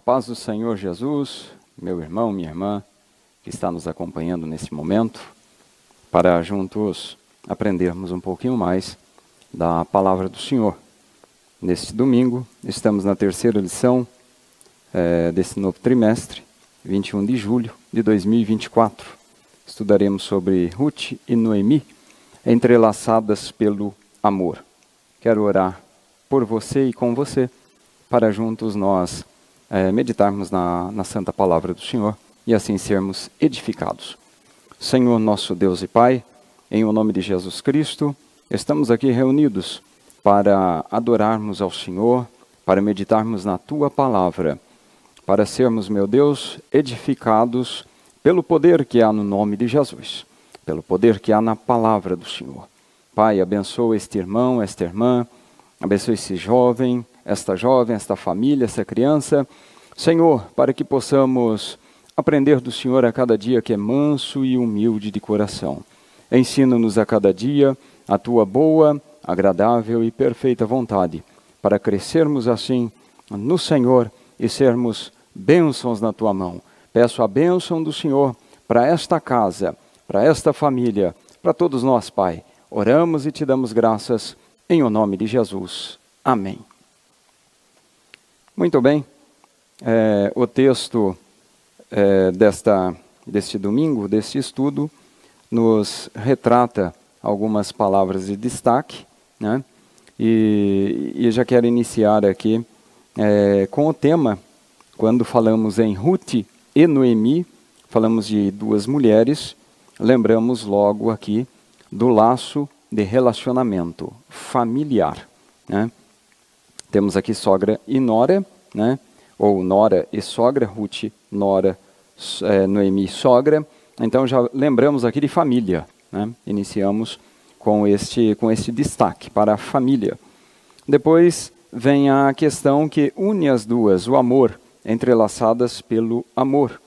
paz do Senhor Jesus, meu irmão, minha irmã, que está nos acompanhando nesse momento, para juntos aprendermos um pouquinho mais da palavra do Senhor. Neste domingo, estamos na terceira lição desse novo trimestre, 21 de julho de 2024. Estudaremos sobre Ruth e Noemi, entrelaçadas pelo amor. Quero orar por você e com você, para juntos nós meditarmos na santa palavra do Senhor e assim sermos edificados. Senhor nosso Deus e Pai, em o nome de Jesus Cristo, estamos aqui reunidos para adorarmos ao Senhor, para meditarmos na Tua palavra, para sermos, meu Deus, edificados pelo poder que há no nome de Jesus, pelo poder que há na palavra do Senhor. Pai, abençoa este irmão, esta irmã, abençoa esse jovem, esta família, essa criança. Senhor, para que possamos aprender do Senhor a cada dia que é manso e humilde de coração. Ensina-nos a cada dia a Tua boa, agradável e perfeita vontade, para crescermos assim no Senhor e sermos bênçãos na Tua mão. Peço a bênção do Senhor para esta casa, para esta família, para todos nós, Pai. Oramos e Te damos graças em o nome de Jesus. Amém. Muito bem, o texto deste domingo, deste estudo, nos retrata algumas palavras de destaque, né? E já quero iniciar aqui com o tema, quando falamos em Ruth e Noemi, falamos de duas mulheres, lembramos logo aqui do laço de relacionamento familiar, né? Temos aqui sogra e nora, né? Ou nora e sogra, Ruth, nora, Noemi, sogra. Então já lembramos aqui de família, né? Iniciamos com este destaque para a família. Depois vem a questão que une as duas, o amor, entrelaçadas pelo amor.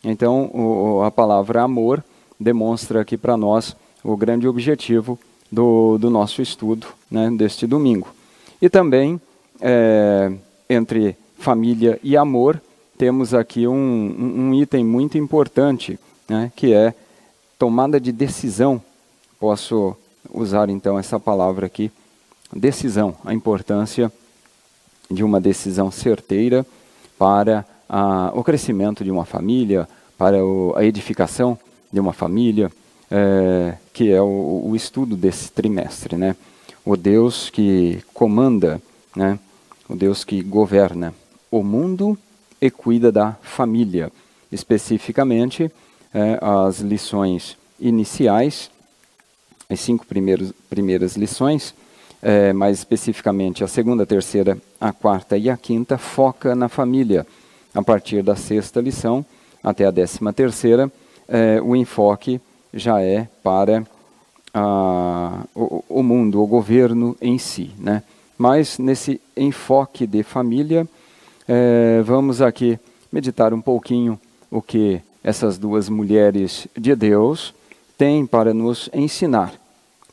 Então a palavra amor demonstra aqui para nós o grande objetivo do nosso estudo, né, deste domingo. E também, entre família e amor, temos aqui um item muito importante, né, que é tomada de decisão. Posso usar então essa palavra aqui, decisão, a importância de uma decisão certeira para o crescimento de uma família, para a edificação de uma família, que é o estudo desse trimestre, né? O Deus que comanda, né? O Deus que governa o mundo e cuida da família. Especificamente, as lições iniciais, as 5 primeiras lições, mais especificamente a segunda, a terceira, a quarta e a quinta, foca na família. A partir da 6ª lição até a 13ª, o enfoque já é para o mundo, o governo em si, né? Mas nesse enfoque de família, vamos aqui meditar um pouquinho o que essas duas mulheres de Deus têm para nos ensinar,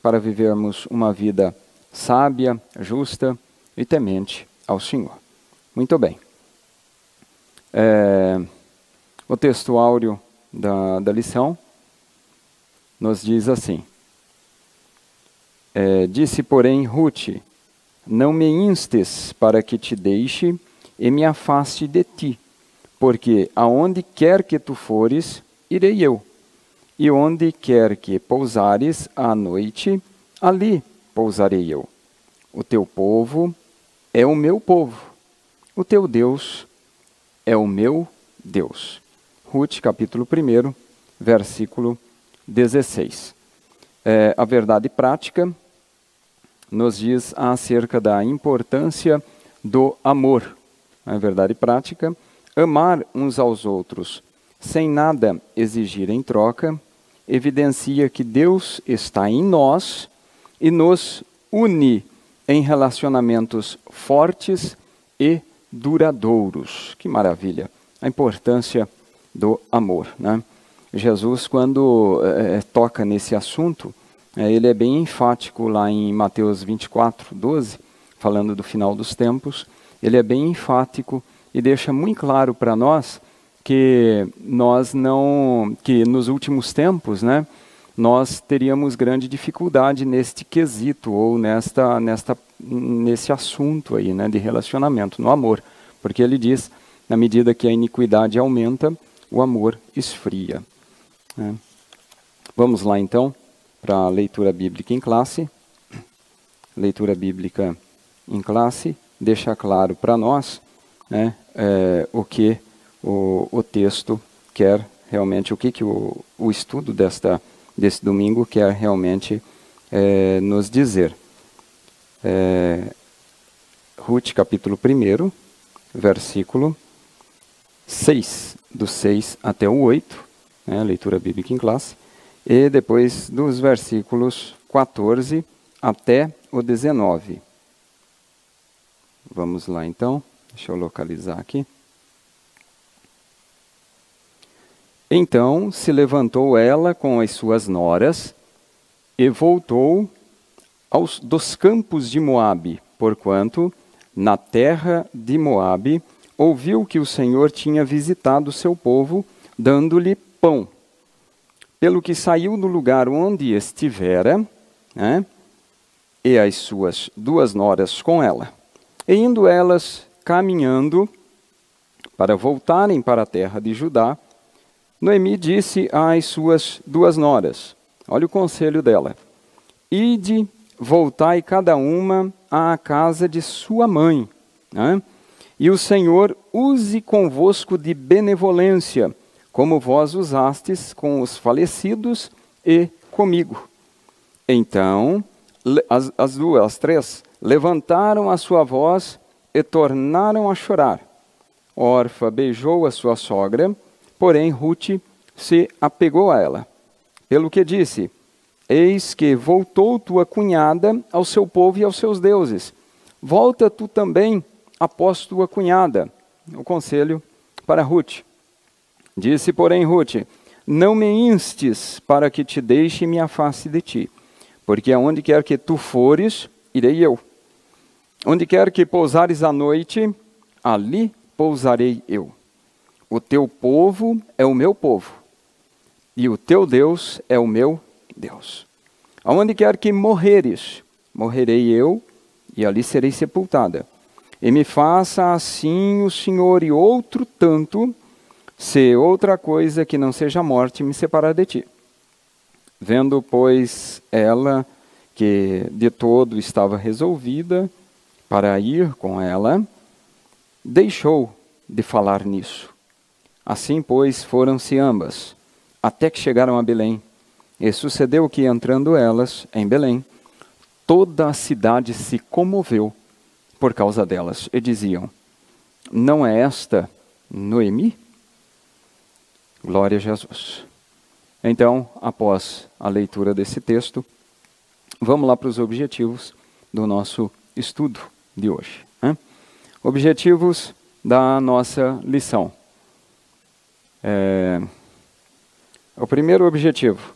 para vivermos uma vida sábia, justa e temente ao Senhor. Muito bem. O texto áureo da lição nos diz assim: disse, porém, Ruth, não me instes para que te deixe e me afaste de ti, porque aonde quer que tu fores, irei eu, e onde quer que pousares à noite, ali pousarei eu. O teu povo é o meu povo, o teu Deus é o meu Deus. Ruth, capítulo 1, versículo 16. A verdade prática nos diz acerca da importância do amor. A verdade prática, amar uns aos outros sem nada exigir em troca, evidencia que Deus está em nós e nos une em relacionamentos fortes e duradouros. Que maravilha! A importância do amor, né? Jesus, quando toca nesse assunto, ele é bem enfático lá em Mateus 24, 12, falando do final dos tempos. Ele é bem enfático e deixa muito claro para nós que que nos últimos tempos, né, nós teríamos grande dificuldade neste quesito ou nesse assunto aí, né, de relacionamento, no amor, porque ele diz, na medida que a iniquidade aumenta, o amor esfria. Né? Vamos lá então para a leitura bíblica em classe. Leitura bíblica em classe deixa claro para nós, né, o que o texto quer realmente, o que o estudo desse domingo quer realmente nos dizer. Ruth, capítulo 1, versículo 6, do 6 até o 8, né, leitura bíblica em classe, e depois dos versículos 14 até o 19. Vamos lá então, deixa eu localizar aqui. Então se levantou ela com as suas noras e voltou dos campos de Moabe, porquanto na terra de Moabe ouviu que o Senhor tinha visitado o seu povo, dando-lhe pão. Pelo que saiu do lugar onde estivera, né, e as suas 2 noras com ela. E indo elas caminhando para voltarem para a terra de Judá, Noemi disse às suas 2 noras, olha o conselho dela, ide, voltai cada uma à casa de sua mãe, né? E o Senhor use convosco de benevolência, como vós usastes com os falecidos e comigo. Então, as 3, levantaram a sua voz e tornaram a chorar. Orfa beijou a sua sogra, porém Ruth se apegou a ela. Pelo que disse, eis que voltou tua cunhada ao seu povo e aos seus deuses. Volta tu também após tua cunhada. O conselho para Ruth. Disse, porém, Ruth, não me instes para que te deixe e me afaste de ti, porque aonde quer que tu fores, irei eu. Onde quer que pousares à noite, ali pousarei eu. O teu povo é o meu povo, e o teu Deus é o meu Deus. Aonde quer que morreres, morrerei eu, e ali serei sepultada. E me faça assim o Senhor e outro tanto, se outra coisa que não seja a morte me separar de ti. Vendo, pois, ela que de todo estava resolvida para ir com ela, deixou de falar nisso. Assim, pois, foram-se ambas, até que chegaram a Belém. E sucedeu que, entrando elas em Belém, toda a cidade se comoveu por causa delas, e diziam, não é esta Noemi? Glória a Jesus. Então, após a leitura desse texto, vamos lá para os objetivos do nosso estudo de hoje, né? Objetivos da nossa lição. O primeiro objetivo,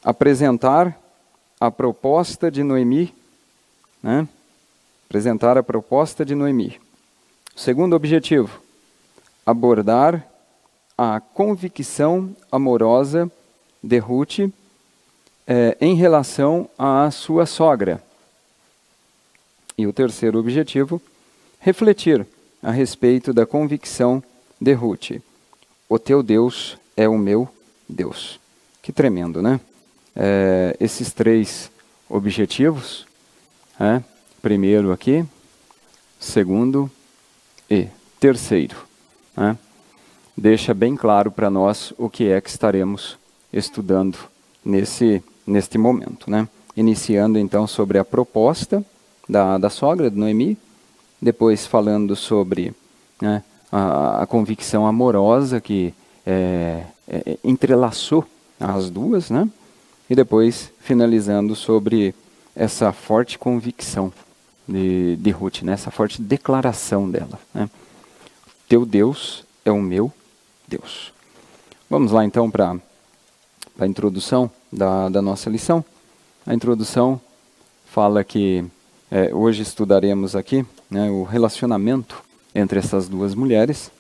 apresentar a proposta de Noemi, né? Apresentar a proposta de Noemi. O segundo objetivo, abordar a convicção amorosa de Ruth em relação à sua sogra. E o terceiro objetivo, refletir a respeito da convicção de Ruth. O teu Deus é o meu Deus. Que tremendo, né? Esses 3 objetivos, primeiro aqui, segundo e terceiro, né? Deixa bem claro para nós o que é que estaremos estudando neste momento, né? Iniciando então sobre a proposta da sogra de Noemi, depois falando sobre, né, a convicção amorosa que entrelaçou as duas, né? E depois finalizando sobre essa forte convicção de Ruth, né? Essa forte declaração dela, né? Teu Deus é o meu Deus. Vamos lá então para a introdução da nossa lição. A introdução fala que hoje estudaremos aqui, né, o relacionamento entre essas duas mulheres,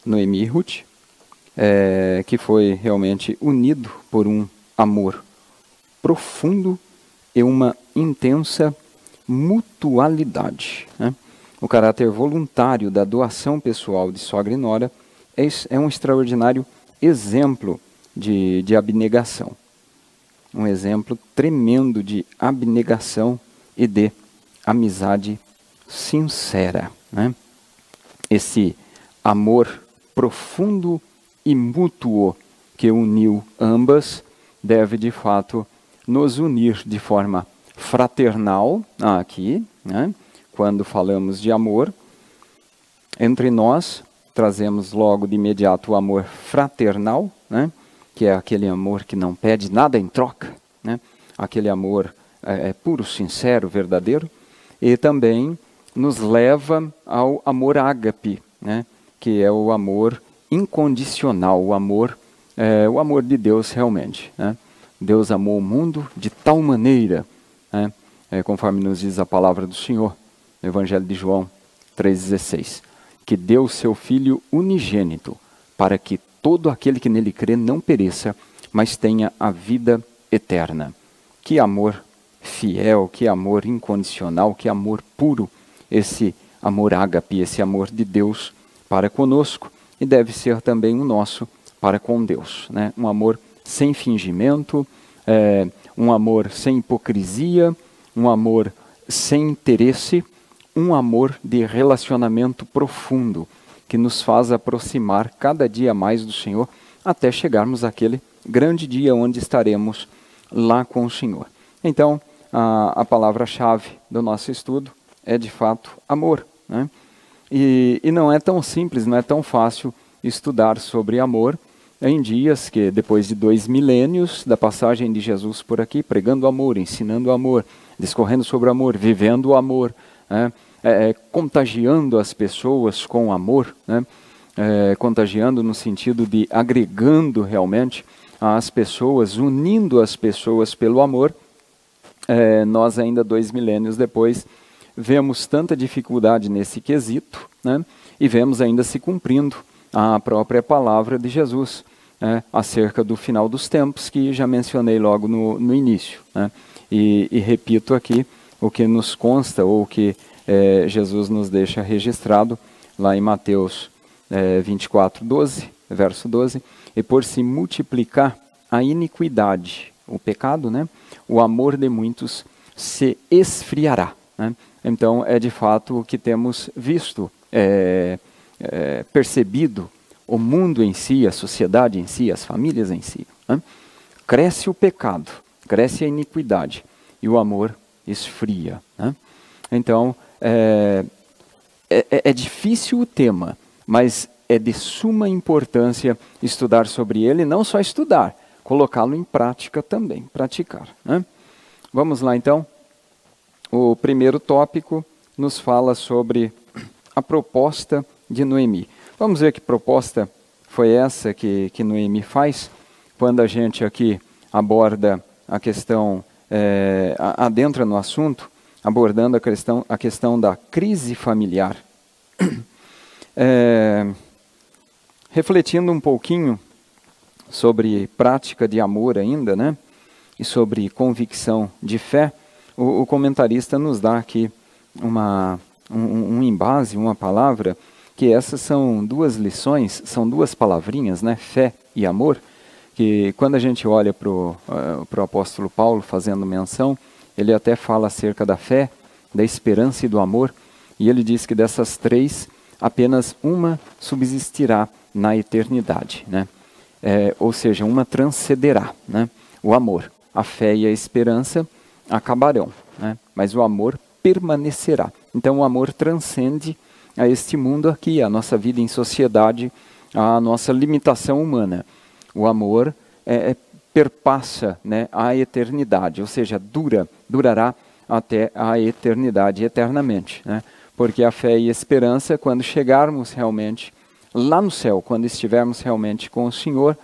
Noemi e Ruth, que foi realmente unido por um amor profundo e uma intensa mutualidade, né? O caráter voluntário da doação pessoal de sogra e nora é um extraordinário exemplo de abnegação. Um exemplo tremendo de abnegação e de amizade sincera, né? Esse amor profundo e mútuo que uniu ambas deve de fato nos unir de forma fraternal aqui, né? Quando falamos de amor entre nós, trazemos logo de imediato o amor fraternal, né? Que é aquele amor que não pede nada em troca, né? Aquele amor puro, sincero, verdadeiro, e também nos leva ao amor ágape, né? Que é o amor incondicional, o amor de Deus realmente, né? Deus amou o mundo de tal maneira, né? Conforme nos diz a palavra do Senhor, no Evangelho de João 3,16, que deu seu Filho unigênito, para que todo aquele que nele crê não pereça, mas tenha a vida eterna. Que amor fiel, que amor incondicional, que amor puro, esse amor ágape, esse amor de Deus para conosco, e deve ser também o nosso para com Deus, né? Um amor sem fingimento, um amor sem hipocrisia, um amor sem interesse, um amor de relacionamento profundo, que nos faz aproximar cada dia mais do Senhor, até chegarmos àquele grande dia onde estaremos lá com o Senhor. Então, a palavra-chave do nosso estudo é, de fato, amor, né? E não é tão simples, não é tão fácil estudar sobre amor em dias que, depois de 2 milênios da passagem de Jesus por aqui, pregando amor, ensinando amor, discorrendo sobre amor, vivendo o amor, né? Contagiando as pessoas com amor, né? Contagiando no sentido de agregando realmente as pessoas, unindo as pessoas pelo amor. Nós ainda 2 milênios depois vemos tanta dificuldade nesse quesito, né? E vemos ainda se cumprindo a própria palavra de Jesus, né? Acerca do final dos tempos, que já mencionei logo no início, né? E repito aqui o que nos consta, ou o que Jesus nos deixa registrado lá em Mateus 24:12, verso 12, e por se multiplicar a iniquidade, o pecado, né? O amor de muitos se esfriará, né? Então é de fato o que temos visto, percebido, o mundo em si, a sociedade em si, as famílias em si, né? Cresce o pecado, cresce a iniquidade e o amor esfria, né? Então é difícil o tema, mas é de suma importância estudar sobre ele, não só estudar, colocá-lo em prática também, praticar, né? Vamos lá então. O primeiro tópico nos fala sobre a proposta de Noemi. Vamos ver que proposta foi essa que Noemi faz quando a gente aqui aborda a questão, adentra no assunto, abordando a questão da crise familiar. Refletindo um pouquinho sobre prática de amor ainda, né? E sobre convicção de fé, o comentarista nos dá aqui um embase, uma palavra, que essas são 2 lições, são 2 palavrinhas, né? Fé e amor, que quando a gente olha para o apóstolo Paulo fazendo menção, ele até fala acerca da fé, da esperança e do amor, e ele diz que dessas 3, apenas uma subsistirá na eternidade, né? Ou seja, uma transcenderá, né? O amor, a fé e a esperança acabarão, né? Mas o amor permanecerá. Então o amor transcende a este mundo aqui, a nossa vida em sociedade, a nossa limitação humana. O amor perpassa, né, a eternidade, ou seja, durará até a eternidade, eternamente, né? Porque a fé e a esperança, quando chegarmos realmente lá no céu, quando estivermos realmente com o Senhor,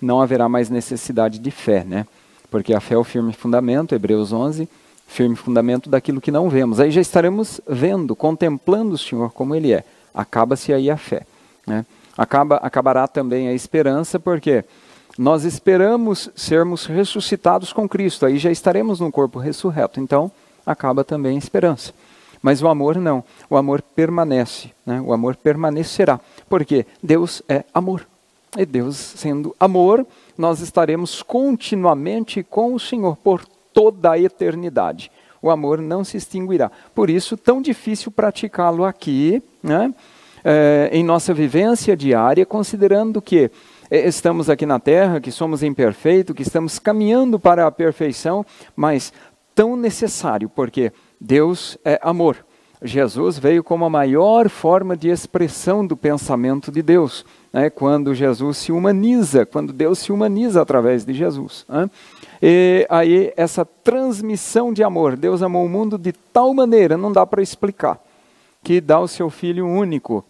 não haverá mais necessidade de fé, né? Porque a fé é o firme fundamento, Hebreus 11, firme fundamento daquilo que não vemos. Aí já estaremos vendo, contemplando o Senhor como Ele é. acaba-se aí a fé, né? Acabará também a esperança, porque nós esperamos sermos ressuscitados com Cristo, aí já estaremos num corpo ressurreto, então acaba também a esperança. Mas o amor não, o amor permanece, né? O amor permanecerá, porque Deus é amor. E Deus sendo amor, nós estaremos continuamente com o Senhor por toda a eternidade. O amor não se extinguirá. Por isso, tão difícil praticá-lo aqui, né? Em nossa vivência diária, considerando que estamos aqui na Terra, que somos imperfeitos, que estamos caminhando para a perfeição, mas tão necessário, porque Deus é amor. Jesus veio como a maior forma de expressão do pensamento de Deus, né? Quando Jesus se humaniza, quando Deus se humaniza através de Jesus, né? E aí essa transmissão de amor, Deus amou o mundo de tal maneira, não dá para explicar, que dá o seu Filho único,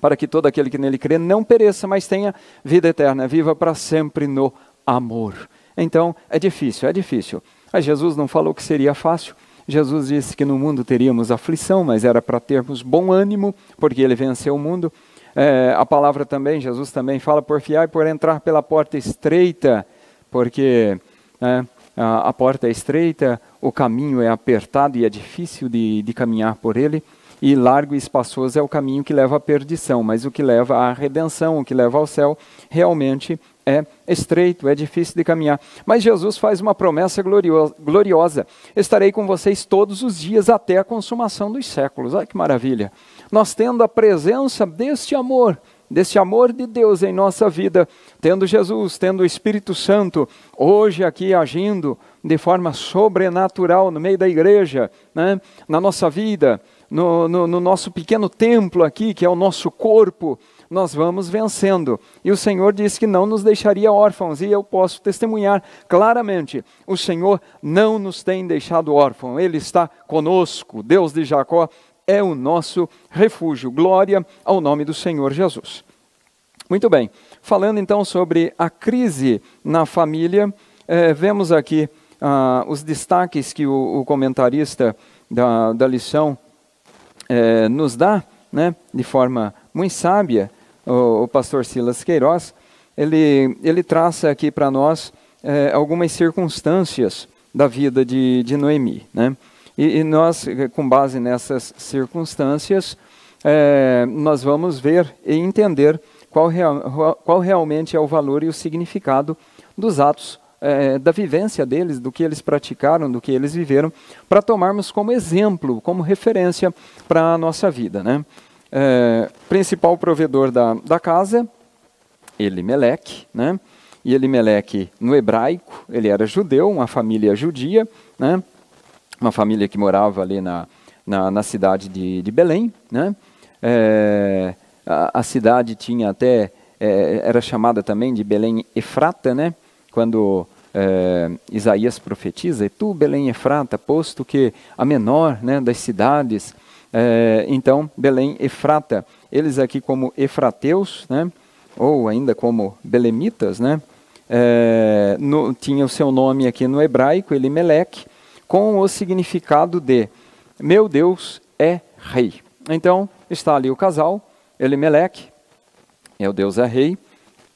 para que todo aquele que nele crê não pereça, mas tenha vida eterna, viva para sempre no amor. Então é difícil, é difícil. Mas Jesus não falou que seria fácil. Jesus disse que no mundo teríamos aflição, mas era para termos bom ânimo, porque ele venceu o mundo. A palavra também, Jesus também fala, porfiai por entrar pela porta estreita, porque a porta é estreita, o caminho é apertado e é difícil de caminhar por ele, e largo e espaçoso é o caminho que leva à perdição, mas o que leva à redenção, o que leva ao céu, realmente é estreito, é difícil de caminhar. Mas Jesus faz uma promessa gloriosa. Estarei com vocês todos os dias até a consumação dos séculos. Olha que maravilha. Nós tendo a presença deste amor de Deus em nossa vida, tendo Jesus, tendo o Espírito Santo, hoje aqui agindo de forma sobrenatural no meio da igreja, né? Na nossa vida, no nosso pequeno templo aqui, que é o nosso corpo, nós vamos vencendo. E o Senhor disse que não nos deixaria órfãos, e eu posso testemunhar claramente, o Senhor não nos tem deixado órfãos, Ele está conosco, Deus de Jacó é o nosso refúgio. Glória ao nome do Senhor Jesus. Muito bem, falando então sobre a crise na família, vemos aqui os destaques que o comentarista da lição nos dá, né, de forma muito sábia. O pastor Silas Queiroz, ele traça aqui para nós algumas circunstâncias da vida de Noemi, né? E nós, com base nessas circunstâncias, nós vamos ver e entender qual realmente é o valor e o significado dos atos, da vivência deles, do que eles praticaram, do que eles viveram, para tomarmos como exemplo, como referência para a nossa vida, né? Principal provedor da casa, Elimeleque, né? E Elimeleque, no hebraico, ele era judeu, uma família judia, né? Uma família que morava ali na cidade de Belém, né? A cidade tinha até, era chamada também de Belém Efrata, né? Quando Isaías profetiza, e tu, Belém Efrata, posto que a menor, né, das cidades, então Belém Efrata, eles aqui como efrateus, né? Ou ainda como belemitas, né? Tinha o seu nome aqui no hebraico, Elimeleque, com o significado de meu Deus é rei. Então está ali o casal, Elimeleque, meu Deus é rei,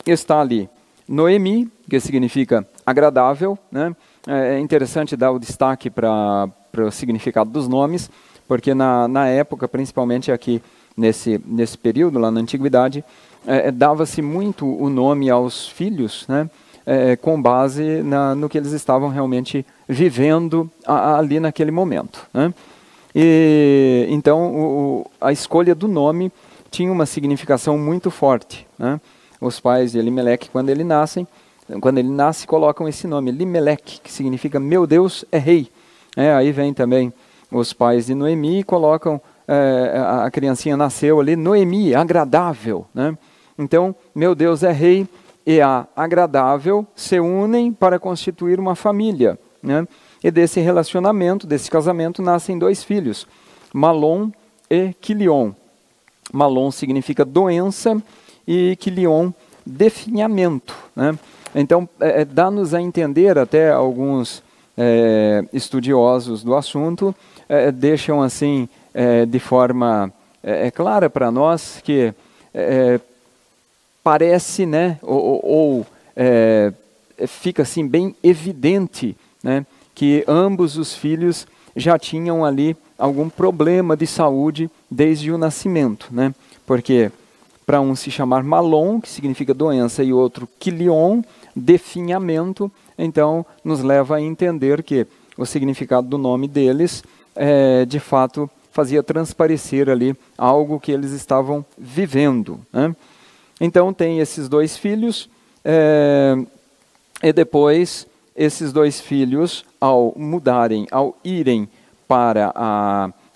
está ali Noemi, que significa agradável, né? É interessante dar o destaque para o significado dos nomes, porque na época, principalmente aqui nesse período, lá na antiguidade, dava-se muito o nome aos filhos, né? Com base no que eles estavam realmente vivendo ali naquele momento, né? E então a escolha do nome tinha uma significação muito forte, né? Os pais de Elimeleque, quando ele nasce, colocam esse nome, Elimeleque, que significa meu Deus é rei. Aí vem também os pais de Noemi e colocam, a criancinha nasceu ali, Noemi, agradável, né? Então, meu Deus é rei e a agradável se unem para constituir uma família, né? E desse relacionamento, desse casamento, nascem 2 filhos, Malom e Quilion. Malom significa doença e Quilion, definhamento, né? Então, dá-nos a entender, até alguns estudiosos do assunto, deixam assim, de forma é clara para nós, que parece, né, fica assim bem evidente, né, que ambos os filhos já tinham ali algum problema de saúde desde o nascimento, né? Porque para um se chamar Malom, que significa doença, e outro Quilion, definhamento, então nos leva a entender que o significado do nome deles, de fato, fazia transparecer ali algo que eles estavam vivendo, né? Então tem esses dois filhos, e depois esses dois filhos, ao irem para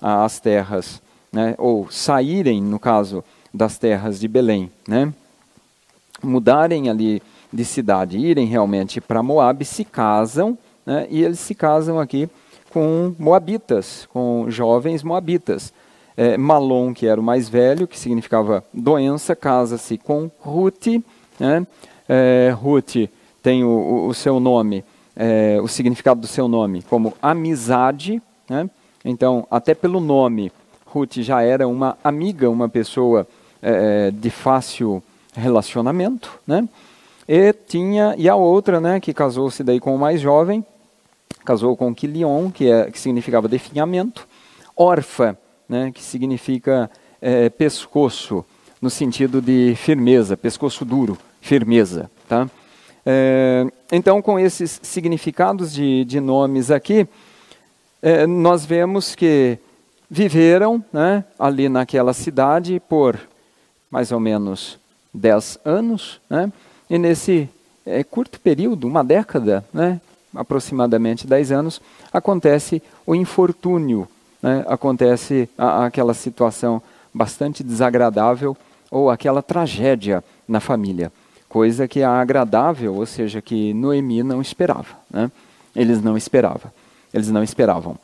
as terras, né, ou saírem, no caso, das terras de Belém, né, mudarem ali de cidade, irem realmente para Moabe, se casam, né, e eles se casam aqui com moabitas, com jovens moabitas. Malom, que era o mais velho, que significava doença, casa-se com Ruth, né, Ruth tem o seu nome, o significado do seu nome como amizade, né? Então, até pelo nome, Ruth já era uma amiga, uma pessoa de fácil relacionamento, né? E a outra, né, que casou-se daí com o mais jovem, casou com Quilion, que significava definhamento, Orfa, né, que significa pescoço, no sentido de firmeza, pescoço duro, firmeza, tá? Então, com esses significados de nomes aqui, nós vemos que viveram, né, ali naquela cidade por mais ou menos 10 anos, né, e nesse curto período, uma década, né, aproximadamente 10 anos, acontece o infortúnio, né, acontece aquela situação bastante desagradável ou aquela tragédia na família. Coisa que é agradável, ou seja, que Noemi não esperava, né? Eles não esperavam.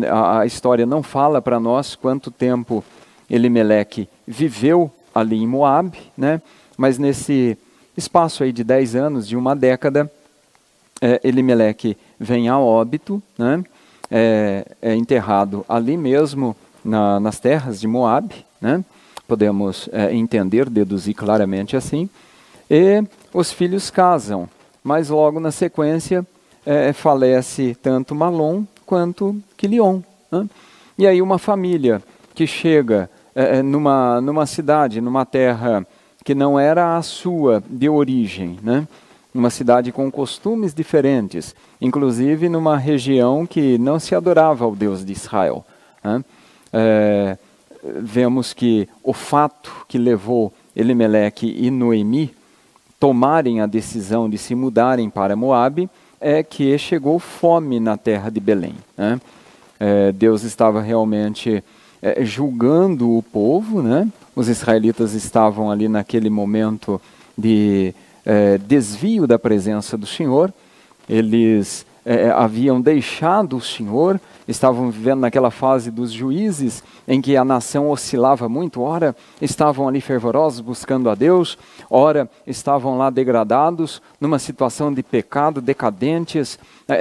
A história não fala para nós quanto tempo Elimeleque viveu ali em Moabe, né? Mas nesse espaço aí de 10 anos, de uma década, Elimeleque vem a óbito, né? É enterrado ali mesmo nas terras de Moabe, né? Podemos entender, deduzir claramente assim. E os filhos casam, mas logo na sequência falece tanto Malom quanto Quilion, né? E aí uma família que chega numa cidade, numa terra que não era a sua de origem, né? Uma cidade com costumes diferentes, inclusive numa região que não se adorava ao Deus de Israel, né? Vemos que o fato que levou Elimeleque e Noemi tomarem a decisão de se mudarem para Moabe é que chegou fome na terra de Belém, né? Deus estava realmente julgando o povo, né? Os israelitas estavam ali naquele momento de desvio da presença do Senhor. Eles haviam deixado o Senhor, estavam vivendo naquela fase dos juízes, em que a nação oscilava muito, ora estavam ali fervorosos buscando a Deus, ora estavam lá degradados, numa situação de pecado, decadentes,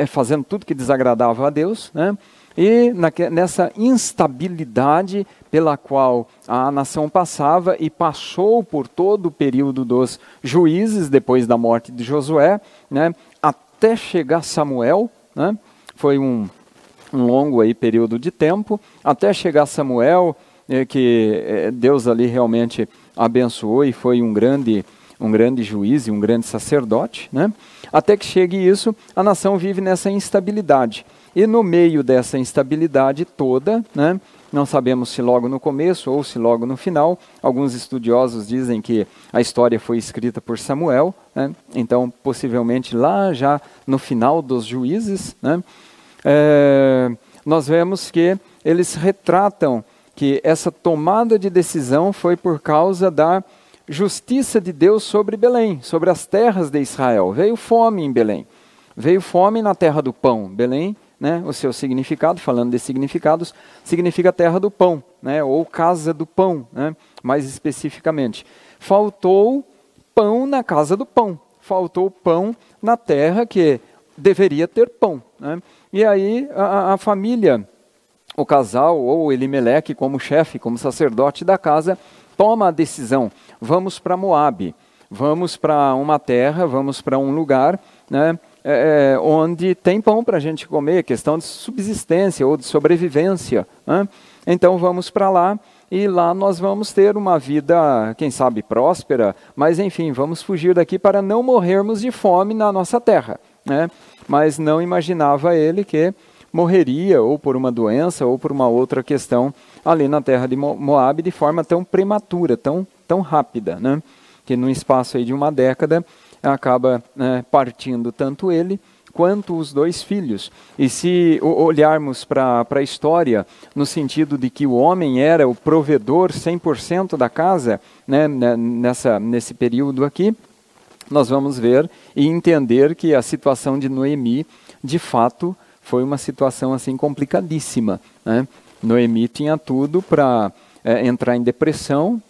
fazendo tudo que desagradava a Deus, né? E nessa instabilidade pela qual a nação passava e passou por todo o período dos juízes, depois da morte de Josué, né, até chegar Samuel, né, foi um longo aí período de tempo, até chegar Samuel, que Deus ali realmente abençoou e foi um grande juiz e um grande sacerdote, né? Até que chegue isso, a nação vive nessa instabilidade. E no meio dessa instabilidade toda, né, não sabemos se logo no começo ou se logo no final, alguns estudiosos dizem que a história foi escrita por Samuel, né, então possivelmente lá já no final dos juízes, né, nós vemos que eles retratam que essa tomada de decisão foi por causa da justiça de Deus sobre Belém, sobre as terras de Israel. Veio fome em Belém, veio fome na terra do pão. Belém, né, o seu significado, falando de significados, significa terra do pão, né, ou casa do pão, né, mais especificamente. Faltou pão na casa do pão, faltou pão na terra que deveria ter pão, né? E aí a família o casal, ou Elimeleque como chefe, como sacerdote da casa, toma a decisão: vamos para Moabe, vamos para uma terra, vamos para um lugar, né, onde tem pão para a gente comer, questão de subsistência ou de sobrevivência, né? Então vamos para lá, e lá nós vamos ter uma vida, quem sabe, próspera, mas enfim, vamos fugir daqui para não morrermos de fome na nossa terra, né? Mas não imaginava ele que morreria ou por uma doença ou por uma outra questão ali na terra de Moabe de forma tão prematura, tão rápida, né? Que num espaço aí de uma década acaba, né, partindo tanto ele quanto os 2 filhos. E se olharmos para a história, no sentido de que o homem era o provedor 100% da casa, né, nesse período aqui, nós vamos ver e entender que a situação de Noemi, de fato, foi uma situação assim complicadíssima, né? Noemi tinha tudo para entrar em depressão,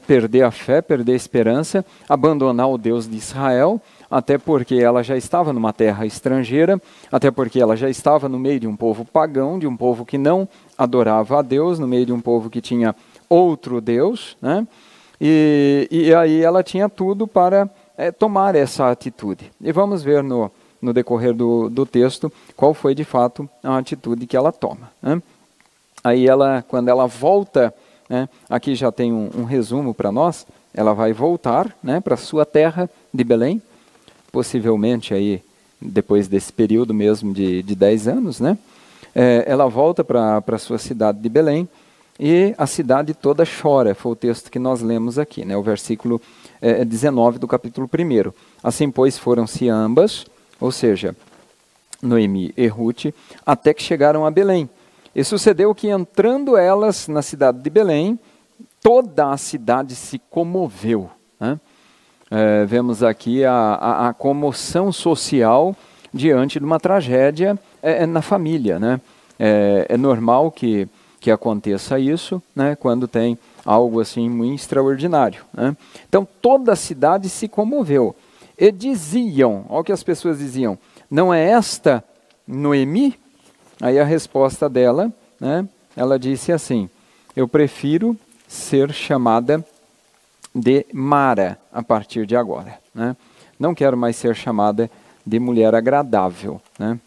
perder a fé, perder a esperança, abandonar o Deus de Israel, até porque ela já estava numa terra estrangeira, até porque ela já estava no meio de um povo pagão, de um povo que não adorava a Deus, no meio de um povo que tinha outro Deus, né? E aí ela tinha tudo para tomar essa atitude. E vamos ver no decorrer do texto qual foi de fato a atitude que ela toma, né? Aí quando ela volta, né, aqui já tem um resumo para nós, ela vai voltar, né, para sua terra de Belém, possivelmente aí depois desse período mesmo de 10 anos, né? Ela volta para sua cidade de Belém, e a cidade toda chora, foi o texto que nós lemos aqui, né, o versículo 19 do capítulo 1. Assim, pois, foram-se ambas, ou seja, Noemi e Ruth, até que chegaram a Belém. E sucedeu que, entrando elas na cidade de Belém, toda a cidade se comoveu, né? Vemos aqui a comoção social diante de uma tragédia na família, né? É normal que aconteça isso, né, quando tem algo assim muito extraordinário, né? Então toda a cidade se comoveu e diziam, olha o que as pessoas diziam: não é esta Noemi? Aí a resposta dela, né, ela disse assim: eu prefiro ser chamada de Mara a partir de agora, né? Não quero mais ser chamada de mulher agradável, né?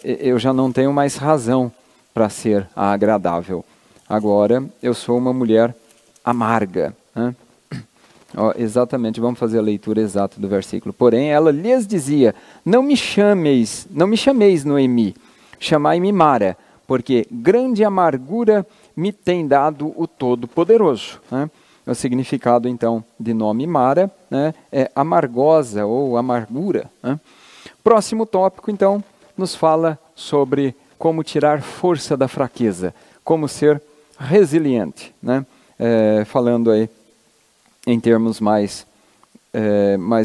Eu já não tenho mais razão para ser a agradável. Agora eu sou uma mulher amarga, né? Exatamente, vamos fazer a leitura exata do versículo. Porém, ela lhes dizia: não me chameis Noemi, chamai-me Mara, porque grande amargura me tem dado o Todo-Poderoso, né? O significado, então, de nome Mara, né, é amargosa ou amargura, né? Próximo tópico, então, nos fala sobre como tirar força da fraqueza, como ser resiliente, né? Falando aí em termos mais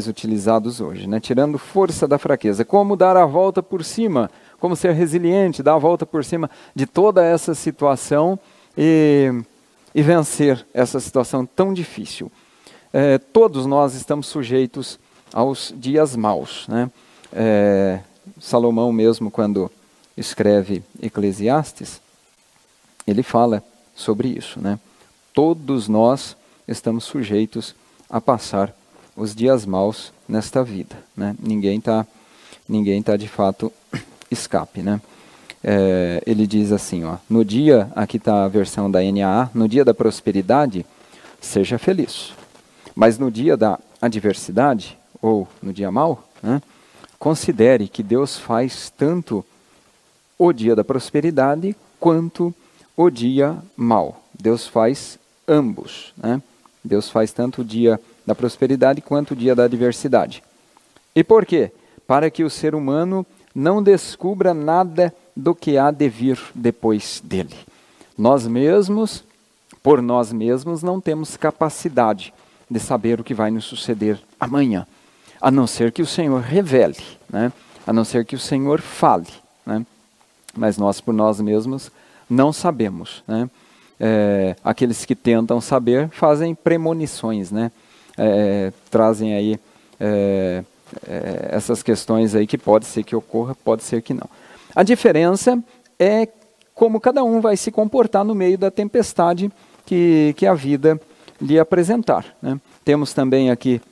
utilizados hoje, né? Tirando força da fraqueza, como dar a volta por cima, como ser resiliente, dar a volta por cima de toda essa situação e vencer essa situação tão difícil. Todos nós estamos sujeitos aos dias maus, né? Salomão mesmo, quando escreve Eclesiastes, ele fala sobre isso, né? Todos nós estamos sujeitos a passar os dias maus nesta vida, né? Ninguém tá de fato escape, né? Ele diz assim, ó, no dia, aqui está a versão da NAA, no dia da prosperidade, seja feliz. Mas no dia da adversidade, ou no dia mau, né, considere que Deus faz tanto o dia da prosperidade quanto o dia mau. Deus faz ambos, né? Deus faz tanto o dia da prosperidade quanto o dia da adversidade. E por quê? Para que o ser humano não descubra nada do que há de vir depois dele. Nós mesmos, por nós mesmos, não temos capacidade de saber o que vai nos suceder amanhã, a não ser que o Senhor revele, né? A não ser que o Senhor fale, né? Mas nós, por nós mesmos, não sabemos, né? Aqueles que tentam saber fazem premonições, né? Trazem aí essas questões aí que pode ser que ocorra, pode ser que não. A diferença é como cada um vai se comportar no meio da tempestade que a vida lhe apresentar, né? Temos também aqui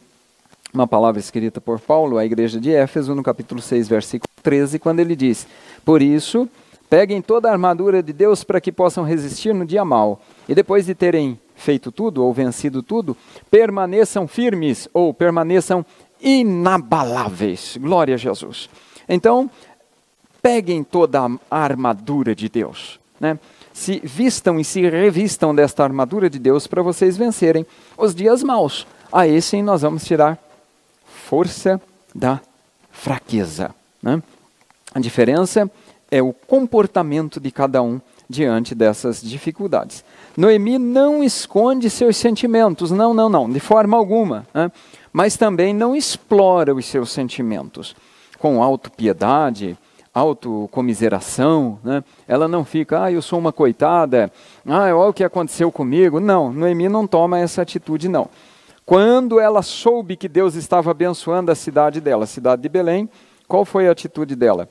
uma palavra escrita por Paulo à igreja de Éfeso, no capítulo 6, versículo 13, quando ele diz: por isso, peguem toda a armadura de Deus para que possam resistir no dia mau, e depois de terem feito tudo, ou vencido tudo, permaneçam firmes, ou permaneçam inabaláveis. Glória a Jesus. Então, peguem toda a armadura de Deus, né? Se vistam e se revistam desta armadura de Deus para vocês vencerem os dias maus. Aí sim nós vamos tirar força da fraqueza, né? A diferença é o comportamento de cada um diante dessas dificuldades. Noemi não esconde seus sentimentos, não, de forma alguma, né? Mas também não explora os seus sentimentos com autopiedade, autocomiseração, né? Ela não fica, eu sou uma coitada, olha o que aconteceu comigo. Não, Noemi não toma essa atitude, não. Quando ela soube que Deus estava abençoando a cidade dela, a cidade de Belém, qual foi a atitude dela?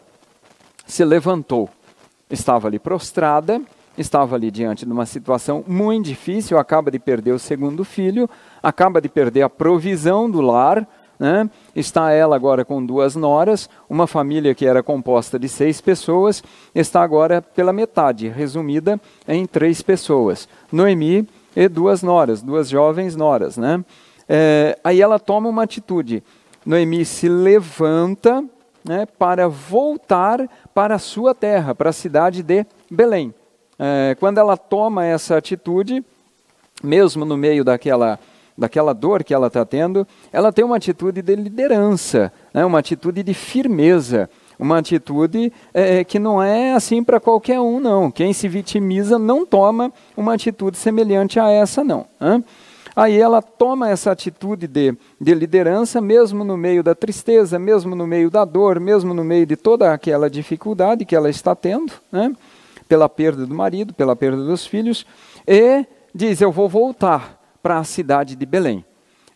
Se levantou, estava ali prostrada, estava ali diante de uma situação muito difícil, acaba de perder o segundo filho, acaba de perder a provisão do lar, né? Está ela agora com 2 noras, uma família que era composta de 6 pessoas, está agora pela metade, resumida em 3 pessoas. Noemi e 2 noras, 2 jovens noras, né? Aí ela toma uma atitude. Noemi se levanta, né, para voltar para a sua terra, para a cidade de Belém. Quando ela toma essa atitude, mesmo no meio daquela dor que ela está tendo, ela tem uma atitude de liderança, né, uma atitude de firmeza, uma atitude que não é assim para qualquer um, não. Quem se vitimiza não toma uma atitude semelhante a essa, não. Né? Aí ela toma essa atitude de liderança, mesmo no meio da tristeza, mesmo no meio da dor, mesmo no meio de toda aquela dificuldade que ela está tendo, né? Pela perda do marido, pela perda dos filhos, e diz, eu vou voltar para a cidade de Belém.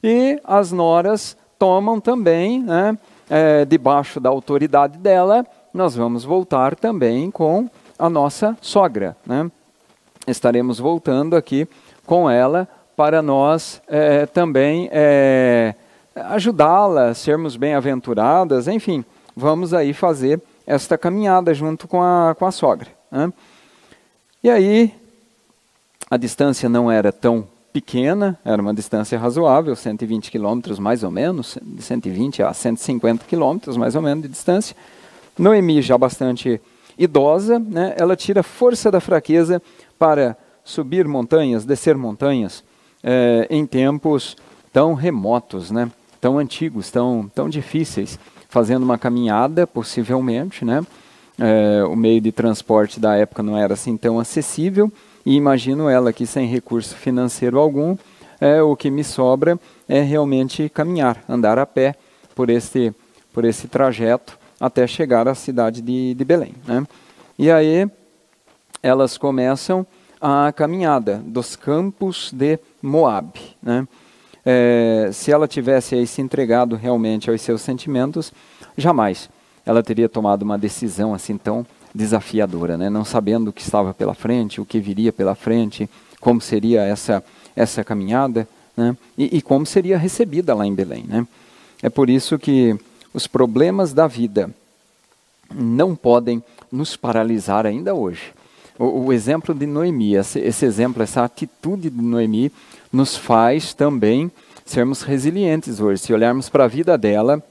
E as noras tomam também, né, debaixo da autoridade dela, nós vamos voltar também com a nossa sogra, né? Estaremos voltando aqui com ela para nós também ajudá-la, sermos bem-aventuradas, enfim, vamos aí fazer esta caminhada junto com a sogra, né? E aí, a distância não era tão pequena, era uma distância razoável, 120 quilômetros mais ou menos, de 120 a 150 quilômetros mais ou menos de distância. Noemi, já bastante idosa, né, ela tira força da fraqueza para subir montanhas, descer montanhas, em tempos tão remotos, né, tão antigos, tão difíceis, fazendo uma caminhada, possivelmente, né, o meio de transporte da época não era assim tão acessível, e imagino ela que sem recurso financeiro algum, o que me sobra é realmente caminhar, andar a pé por esse trajeto até chegar à cidade de Belém, né? E aí elas começam a caminhada dos campos de Moabe, né? Se ela tivesse aí se entregado realmente aos seus sentimentos, jamais ela teria tomado uma decisão assim tão desafiadora, né? Não sabendo o que estava pela frente, o que viria pela frente, como seria essa caminhada, né? E como seria recebida lá em Belém, né? É por isso que os problemas da vida não podem nos paralisar ainda hoje. O exemplo de Noemi, esse exemplo, essa atitude de Noemi, nos faz também sermos resilientes hoje. Se olharmos para a vida dela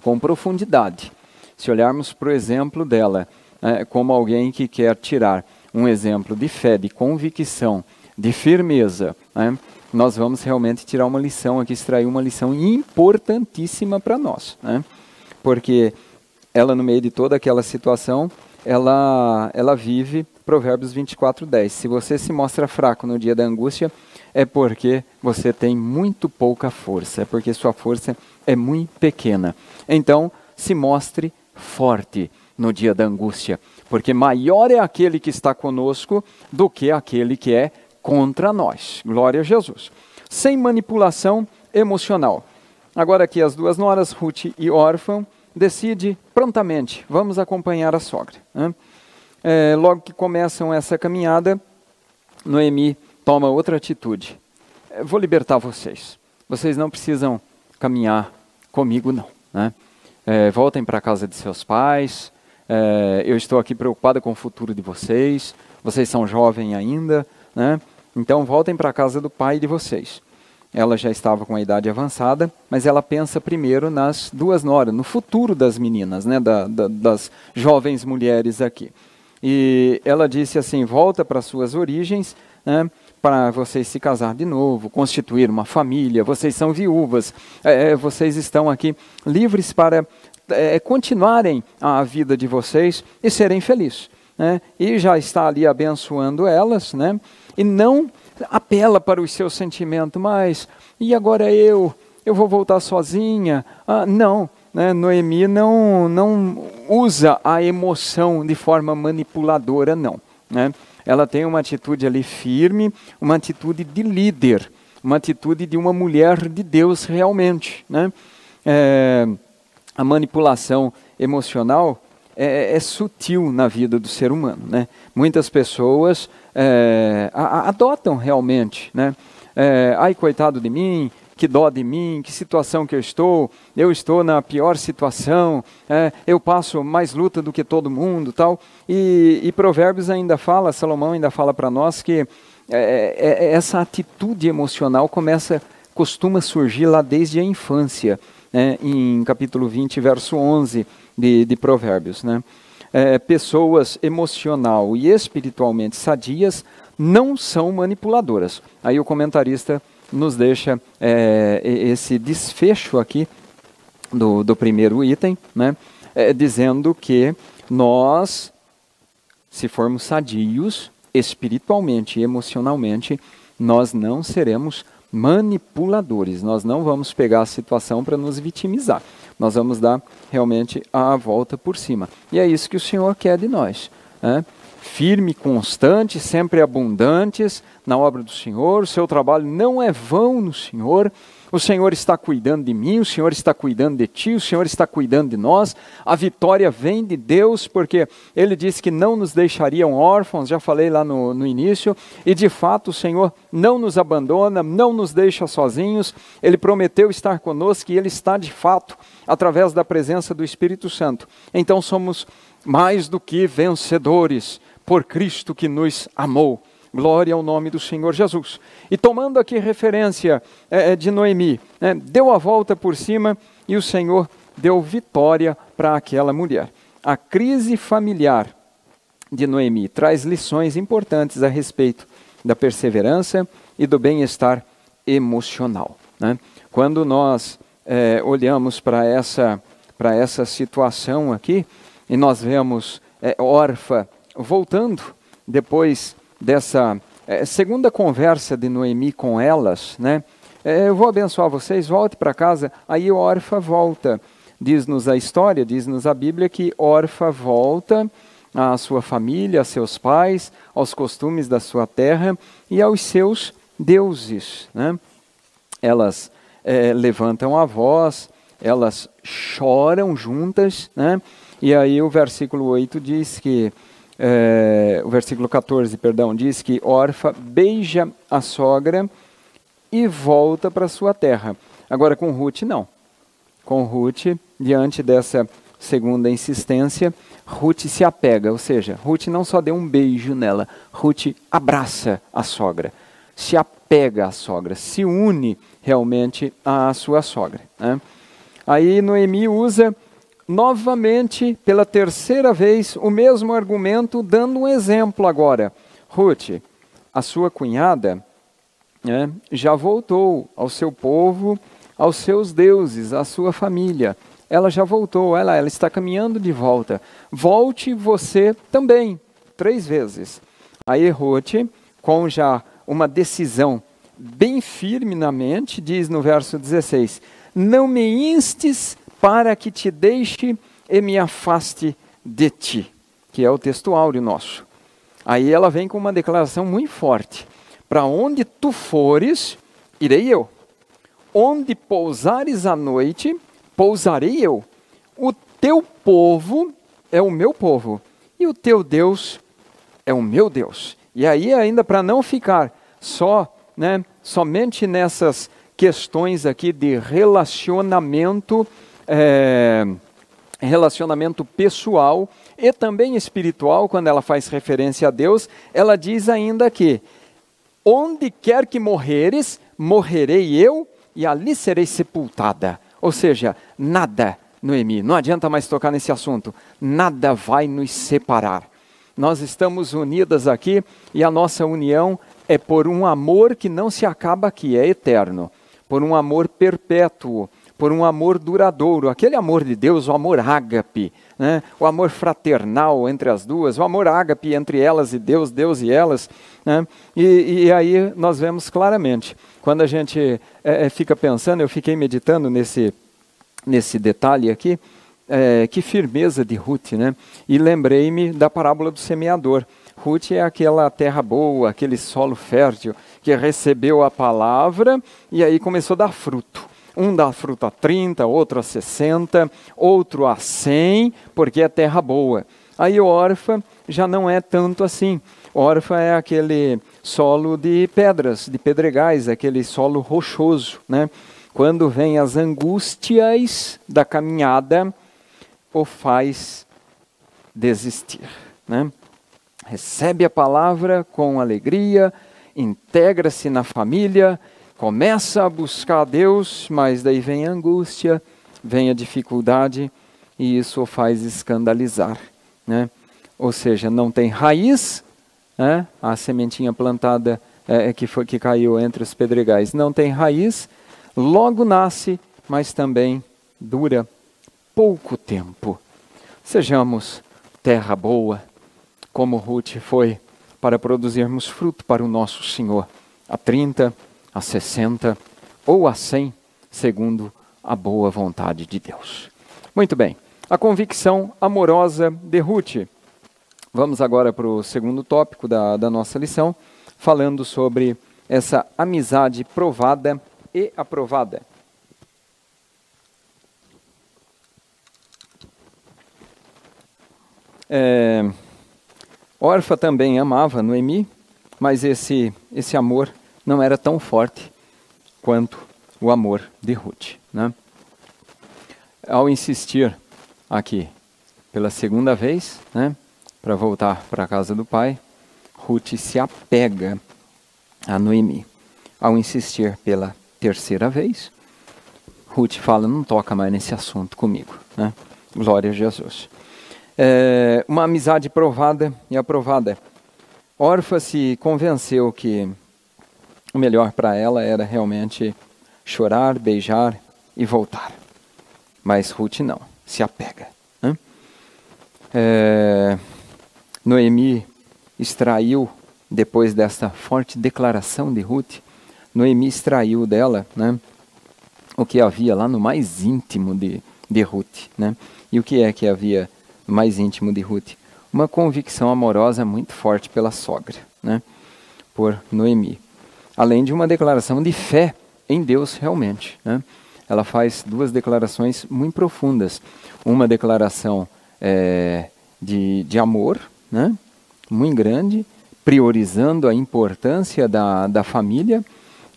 com profundidade, se olharmos para o exemplo dela como alguém que quer tirar um exemplo de fé, de convicção, de firmeza, né, nós vamos realmente tirar uma lição aqui, extrair uma lição importantíssima para nós, né? Porque ela, no meio de toda aquela situação, ela vive Provérbios 24:10. Se você se mostra fraco no dia da angústia, é porque você tem muito pouca força, é porque sua força é muito pequena. Então, se mostre forte no dia da angústia, porque maior é aquele que está conosco do que aquele que é contra nós. Glória a Jesus. Sem manipulação emocional. Agora aqui as 2 noras, Ruth e Orfa, decide prontamente, vamos acompanhar a sogra, né? logo que começam essa caminhada, Noemi toma outra atitude. Vou libertar vocês. Vocês não precisam caminhar comigo, não. Né? Voltem para a casa de seus pais. Eu estou aqui preocupada com o futuro de vocês. Vocês são jovens ainda, né? Então voltem para a casa do pai de vocês. Ela já estava com a idade avançada, mas ela pensa primeiro nas duas noras, no futuro das meninas, né? Das jovens mulheres aqui. E ela disse assim, volta para suas origens, né? Para vocês se casar de novo, constituir uma família, vocês são viúvas, vocês estão aqui livres para continuarem a vida de vocês e serem felizes. Né? E já está ali abençoando elas, né? E não apela para os seus sentimentos, mas e agora eu vou voltar sozinha? Não, né? Noemi não usa a emoção de forma manipuladora, não. Né? Ela tem uma atitude ali firme, uma atitude de líder, uma atitude de uma mulher de Deus realmente. Né? A manipulação emocional é sutil na vida do ser humano. Né? Muitas pessoas adotam realmente. Né? Ai, coitado de mim, que dó de mim, que situação que eu estou na pior situação, eu passo mais luta do que todo mundo. Tal. E Provérbios ainda fala, Salomão ainda fala para nós que essa atitude emocional costuma surgir lá desde a infância. Em capítulo 20, verso 11 de Provérbios. Né? Pessoas emocional e espiritualmente sadias não são manipuladoras. Aí o comentarista nos deixa esse desfecho aqui do primeiro item, né? Dizendo que nós, se formos sadios espiritualmente e emocionalmente, nós não seremos manipuladores, nós não vamos pegar a situação para nos vitimizar, nós vamos dar realmente a volta por cima. E é isso que o Senhor quer de nós. Né? Firme, constante, sempre abundantes na obra do Senhor, o seu trabalho não é vão no Senhor, o Senhor está cuidando de mim, o Senhor está cuidando de ti, o Senhor está cuidando de nós, a vitória vem de Deus, porque Ele disse que não nos deixariam órfãos, já falei lá no início, e de fato o Senhor não nos abandona, não nos deixa sozinhos, Ele prometeu estar conosco e Ele está de fato, através da presença do Espírito Santo. Então somos mais do que vencedores, por Cristo que nos amou. Glória ao nome do Senhor Jesus. E tomando aqui referência de Noemi, deu a volta por cima e o Senhor deu vitória para aquela mulher. A crise familiar de Noemi traz lições importantes a respeito da perseverança e do bem-estar emocional. Né? Quando nós olhamos para essa situação aqui, e nós vemos Orfa voltando depois dessa segunda conversa de Noemi com elas, né? Eu vou abençoar vocês, volte para casa. Aí Orfa volta. Diz-nos a história, diz-nos a Bíblia que Orfa volta à sua família, a seus pais, aos costumes da sua terra e aos seus deuses. Né? Elas levantam a voz, elas choram juntas, né? E aí o versículo 8 diz que o versículo 14, perdão, diz que Orfa beija a sogra e volta para sua terra. Agora com Ruth não. Com Ruth, diante dessa segunda insistência, Ruth se apega, ou seja, Ruth não só deu um beijo nela, Ruth abraça a sogra, se apega à sogra, se une realmente à sua sogra. Né? Aí Noemi usa novamente, pela terceira vez, o mesmo argumento, dando um exemplo agora. Ruth, a sua cunhada, já voltou ao seu povo, aos seus deuses, à sua família. Ela já voltou, ela está caminhando de volta. Volte você também, 3 vezes. Aí Ruth, com já uma decisão bem firme na mente, diz no verso 16, não me instes para que te deixe e me afaste de ti, que é o texto áureo nosso. Aí ela vem com uma declaração muito forte. Para onde tu fores, irei eu. Onde pousares à noite, pousarei eu. O teu povo é o meu povo, e e o teu Deus é o meu Deus. E aí, ainda para não ficar somente nessas questões aqui de relacionamento, relacionamento pessoal e também espiritual, quando ela faz referência a Deus, ela diz ainda que onde quer que morreres, morrerei eu e ali serei sepultada. Ou seja, nada, Noemi, não adianta mais tocar nesse assunto, nada vai nos separar. Nós estamos unidas aqui e a nossa união é por um amor que não se acaba aqui, é eterno, por um amor perpétuo, por um amor duradouro, aquele amor de Deus, o amor ágape, né? O amor fraternal entre as duas, o amor ágape entre elas e Deus, Deus e elas, né? E aí nós vemos claramente, quando a gente fica pensando, eu fiquei meditando nesse detalhe aqui, que firmeza de Ruth, né? E lembrei-me da parábola do semeador. Ruth é aquela terra boa, aquele solo fértil, que recebeu a palavra e aí começou a dar fruto. Um dá fruto a 30, outro a 60, outro a 100, porque é terra boa. Aí Orfa já não é tanto assim. Orfa é aquele solo de pedras, de pedregais, aquele solo rochoso, né? Quando vem as angústias da caminhada, o faz desistir, né? Recebe a palavra com alegria, integra-se na família, começa a buscar a Deus, mas daí vem a angústia, vem a dificuldade e isso o faz escandalizar, né? Ou seja, não tem raiz, né? A sementinha plantada que caiu entre os pedregais não tem raiz, logo nasce, mas também dura pouco tempo. Sejamos terra boa, como Ruth foi, para produzirmos fruto para o nosso Senhor, a 30, a 60 ou a 100, segundo a boa vontade de Deus. Muito bem, a convicção amorosa de Ruth. Vamos agora para o segundo tópico da nossa lição, falando sobre essa amizade provada e aprovada. Orfa também amava Noemi, mas esse amor não era tão forte quanto o amor de Ruth, né? Ao insistir aqui pela segunda vez, né, para voltar para a casa do pai, Ruth se apega a Noemi. Ao insistir pela terceira vez, Ruth fala, não toca mais nesse assunto comigo, né? Glória a Jesus. Uma amizade provada e aprovada. Orfa se convenceu que o melhor para ela era realmente chorar, beijar e voltar. Mas Ruth não, se apega, né? Noemi extraiu, depois dessa forte declaração de Ruth, Noemi extraiu dela, né, o que havia lá no mais íntimo de Ruth, né? E o que havia no mais íntimo de Ruth? Uma convicção amorosa muito forte pela sogra, né, por Noemi. Além de uma declaração de fé em Deus realmente, né? Ela faz duas declarações muito profundas. Uma declaração de amor, né, muito grande, priorizando a importância da família,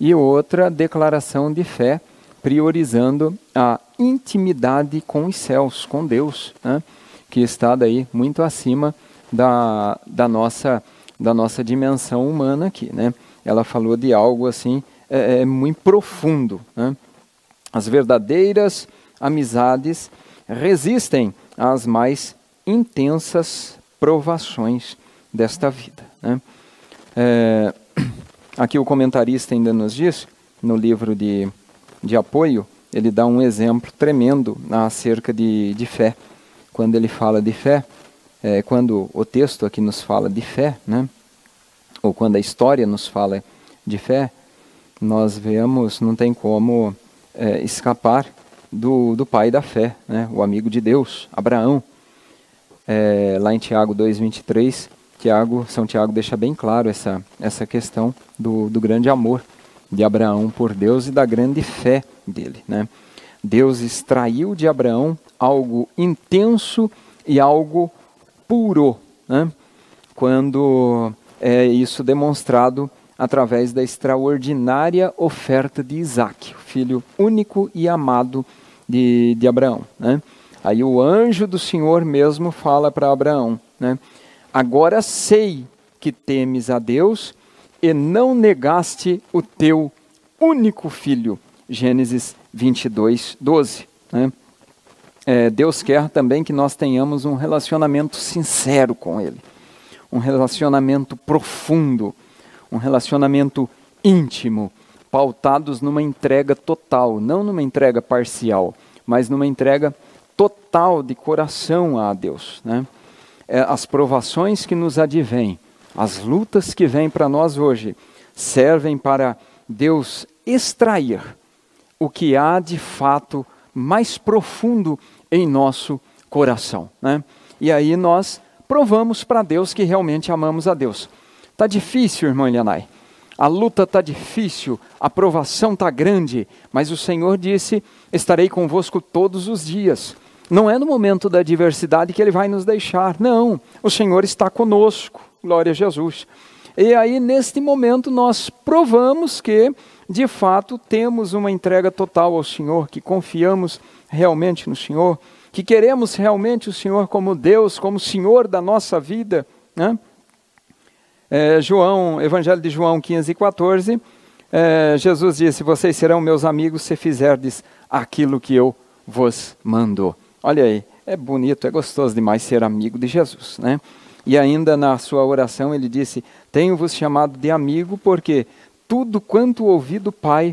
e outra declaração de fé, priorizando a intimidade com os céus, com Deus, né, que está daí muito acima da nossa dimensão humana aqui, né? Ela falou de algo assim muito profundo, né? As verdadeiras amizades resistem às mais intensas provações desta vida, né? Aqui o comentarista ainda nos diz, no livro de apoio, ele dá um exemplo tremendo acerca de fé. Quando ele fala de fé, quando o texto aqui nos fala de fé, né, ou quando a história nos fala de fé, nós vemos, não tem como escapar do pai da fé, né, o amigo de Deus, Abraão. Lá em Tiago 2,23, São Tiago deixa bem claro essa questão do grande amor de Abraão por Deus e da grande fé dele, né? Deus extraiu de Abraão algo intenso e algo puro, né? Quando é isso demonstrado através da extraordinária oferta de Isaac, o filho único e amado de Abraão, né? Aí o anjo do Senhor mesmo fala para Abraão, né? Agora sei que temes a Deus e não negaste o teu único filho. Gênesis 22, 12. Né? Deus quer também que nós tenhamos um relacionamento sincero com Ele. Um relacionamento profundo. Um relacionamento íntimo. Pautados numa entrega total. Não numa entrega parcial, mas numa entrega total de coração a Deus. Né? As provações que nos advêm, as lutas que vêm para nós hoje, servem para Deus extrair o que há de fato mais profundo em nosso coração, né? E aí nós provamos para Deus que realmente amamos a Deus. Está difícil, irmã Elianai. A luta está difícil, a provação está grande, mas o Senhor disse, estarei convosco todos os dias. Não é no momento da adversidade que Ele vai nos deixar, não. O Senhor está conosco, glória a Jesus. E aí, neste momento, nós provamos que, de fato, temos uma entrega total ao Senhor, que confiamos realmente no Senhor, que queremos realmente o Senhor como Deus, como Senhor da nossa vida, né? Evangelho de João 15, 14, Jesus disse, vocês serão meus amigos se fizerdes aquilo que eu vos mando. Olha aí, é bonito, é gostoso demais ser amigo de Jesus, né? E ainda na sua oração ele disse, tenho-vos chamado de amigo porque tudo quanto ouvi do Pai